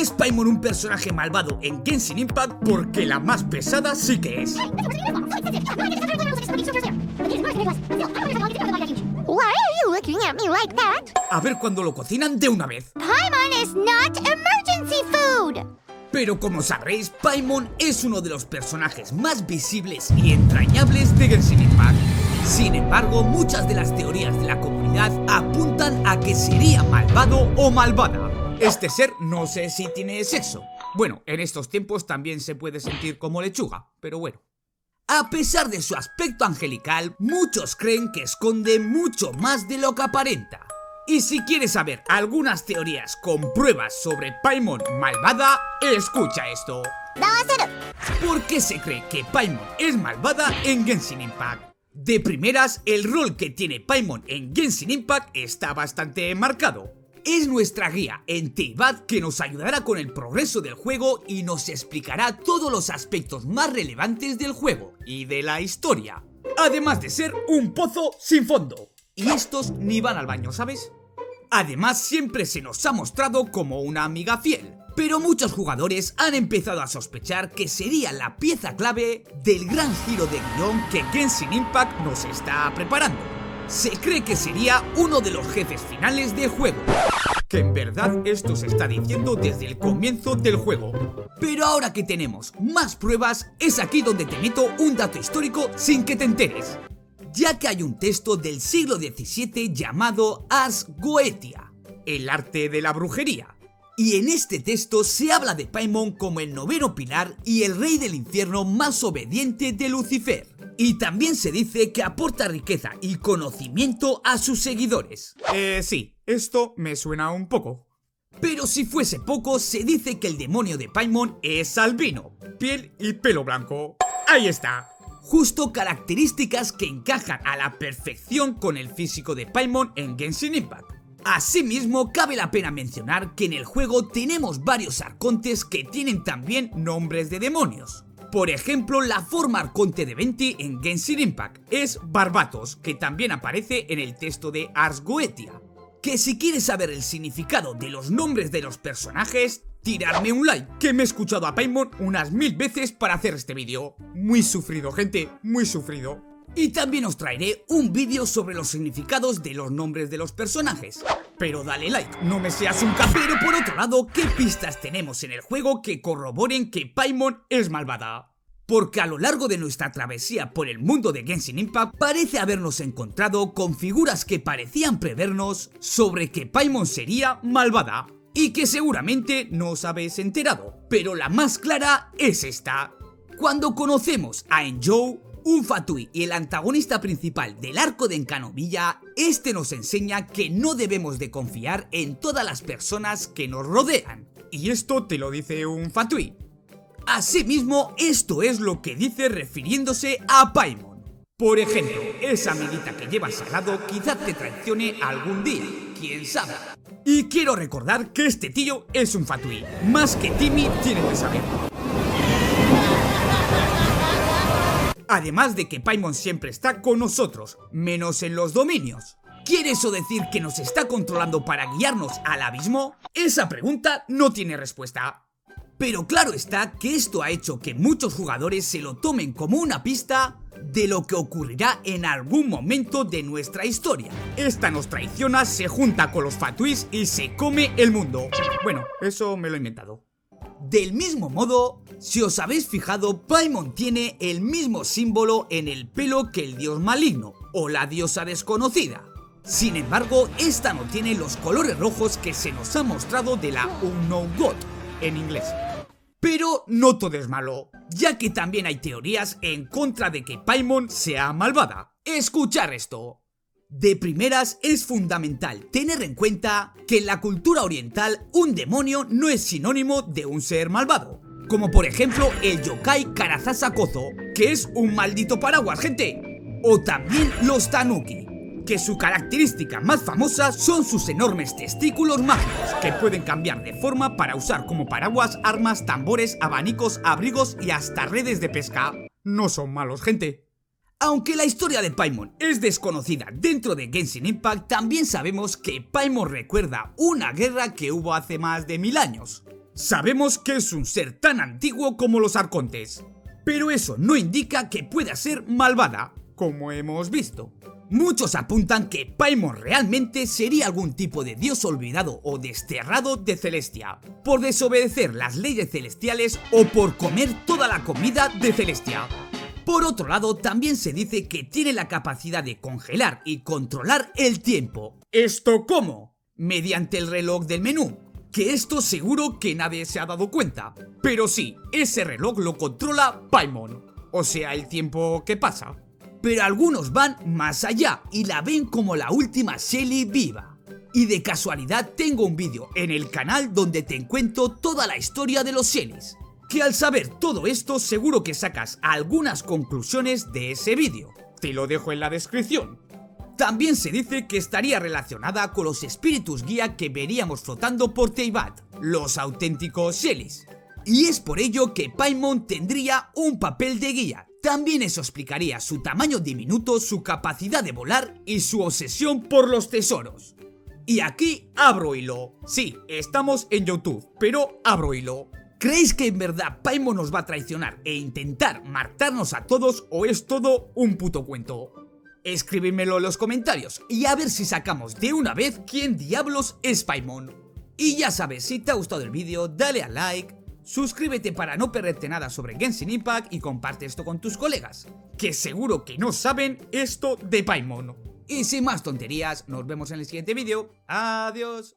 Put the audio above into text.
¿Es Paimon un personaje malvado en Genshin Impact? Porque la más pesada sí que es. Why are you looking at me like that? A ver cuándo lo cocinan de una vez. Paimon is not emergency food! Pero como sabréis, Paimon es uno de los personajes más visibles y entrañables de Genshin Impact. Sin embargo, muchas de las teorías de la comunidad apuntan a que sería malvado o malvada. Este ser no sé si tiene sexo. Bueno, en estos tiempos también se puede sentir como lechuga, pero bueno. A pesar de su aspecto angelical, muchos creen que esconde mucho más de lo que aparenta. Y si quieres saber algunas teorías con pruebas sobre Paimon malvada, escucha esto. ¿Por qué se cree que Paimon es malvada en Genshin Impact? De primeras, el rol que tiene Paimon en Genshin Impact está bastante marcado. Es nuestra guía en Teyvat que nos ayudará con el progreso del juego y nos explicará todos los aspectos más relevantes del juego y de la historia. Además de ser un pozo sin fondo. Y estos ni van al baño, ¿sabes? Además, siempre se nos ha mostrado como una amiga fiel. Pero muchos jugadores han empezado a sospechar que sería la pieza clave del gran giro de guión que Genshin Impact nos está preparando. Se cree que sería uno de los jefes finales del juego. Que en verdad esto se está diciendo desde el comienzo del juego. Pero ahora que tenemos más pruebas, es aquí donde te meto un dato histórico sin que te enteres. Ya que hay un texto del siglo XVII llamado Ars Goetia, el arte de la brujería. Y en este texto se habla de Paimon como el noveno pilar y el rey del infierno más obediente de Lucifer. Y también se dice que aporta riqueza y conocimiento a sus seguidores. Sí, esto me suena un poco. Pero si fuese poco, se dice que el demonio de Paimon es albino, piel y pelo blanco. Ahí está. Justo características que encajan a la perfección con el físico de Paimon en Genshin Impact. Asimismo, cabe la pena mencionar que en el juego tenemos varios arcontes que tienen también nombres de demonios. Por ejemplo, la forma arconte de Venti en Genshin Impact es Barbatos, que también aparece en el texto de Ars Goetia. Que si quieres saber el significado de los nombres de los personajes, tiradme un like, que me he escuchado a Paimon unas 1000 veces para hacer este vídeo. Muy sufrido, gente, muy sufrido. Y también os traeré un vídeo sobre los significados de los nombres de los personajes. Pero dale like, no me seas un capero. Por otro lado, ¿qué pistas tenemos en el juego que corroboren que Paimon es malvada? Porque a lo largo de nuestra travesía por el mundo de Genshin Impact parece habernos encontrado con figuras que parecían prevernos sobre que Paimon sería malvada. Y que seguramente no os habéis enterado, pero la más clara es esta. Cuando conocemos a Enjou, un Fatui y el antagonista principal del arco de Encanovilla, este nos enseña que no debemos de confiar en todas las personas que nos rodean. Y esto te lo dice un Fatui. Asimismo, esto es lo que dice refiriéndose a Paimon. Por ejemplo, esa amiguita que llevas al lado quizás te traicione algún día, quién sabe. Y quiero recordar que este tío es un Fatui, más que Timmy tiene que saber. Además de que Paimon siempre está con nosotros, menos en los dominios. ¿Quiere eso decir que nos está controlando para guiarnos al abismo? Esa pregunta no tiene respuesta. Pero claro está que esto ha hecho que muchos jugadores se lo tomen como una pista de lo que ocurrirá en algún momento de nuestra historia. Esta nos traiciona, se junta con los Fatuis y se come el mundo. Bueno, eso me lo he inventado. Del mismo modo, si os habéis fijado, Paimon tiene el mismo símbolo en el pelo que el dios maligno o la diosa desconocida. Sin embargo, esta no tiene los colores rojos que se nos ha mostrado de la Unknown God en inglés. Pero no todo es malo, ya que también hay teorías en contra de que Paimon sea malvada. Escuchar esto. De primeras, es fundamental tener en cuenta que en la cultura oriental un demonio no es sinónimo de un ser malvado. Como por ejemplo el yokai Karazasa Kozo, que es un maldito paraguas, gente. O también los tanuki, que su característica más famosa son sus enormes testículos mágicos, que pueden cambiar de forma para usar como paraguas, armas, tambores, abanicos, abrigos y hasta redes de pesca. No son malos, gente. Aunque la historia de Paimon es desconocida dentro de Genshin Impact, también sabemos que Paimon recuerda una guerra que hubo hace más de 1000 años. Sabemos que es un ser tan antiguo como los arcontes, pero eso no indica que pueda ser malvada, como hemos visto. Muchos apuntan que Paimon realmente sería algún tipo de dios olvidado o desterrado de Celestia, por desobedecer las leyes celestiales o por comer toda la comida de Celestia. Por otro lado, también se dice que tiene la capacidad de congelar y controlar el tiempo. ¿Esto cómo? Mediante el reloj del menú, que esto seguro que nadie se ha dado cuenta. Pero sí, ese reloj lo controla Paimon, o sea, el tiempo que pasa. Pero algunos van más allá y la ven como la última Shelly viva. Y de casualidad tengo un vídeo en el canal donde te cuento toda la historia de los Shellys, que al saber todo esto seguro que sacas algunas conclusiones de ese vídeo. Te lo dejo en la descripción. También se dice que estaría relacionada con los espíritus guía que veríamos flotando por Teyvat, los auténticos Shellys. Y es por ello que Paimon tendría un papel de guía. También eso explicaría su tamaño diminuto, su capacidad de volar y su obsesión por los tesoros. Y aquí abro hilo. Sí, estamos en YouTube, pero abro hilo. ¿Creéis que en verdad Paimon nos va a traicionar e intentar matarnos a todos o es todo un puto cuento? Escríbemelo en los comentarios y a ver si sacamos de una vez quién diablos es Paimon. Y ya sabes, si te ha gustado el vídeo, dale a like, suscríbete para no perderte nada sobre Genshin Impact y comparte esto con tus colegas, que seguro que no saben esto de Paimon. Y sin más tonterías, nos vemos en el siguiente vídeo. Adiós.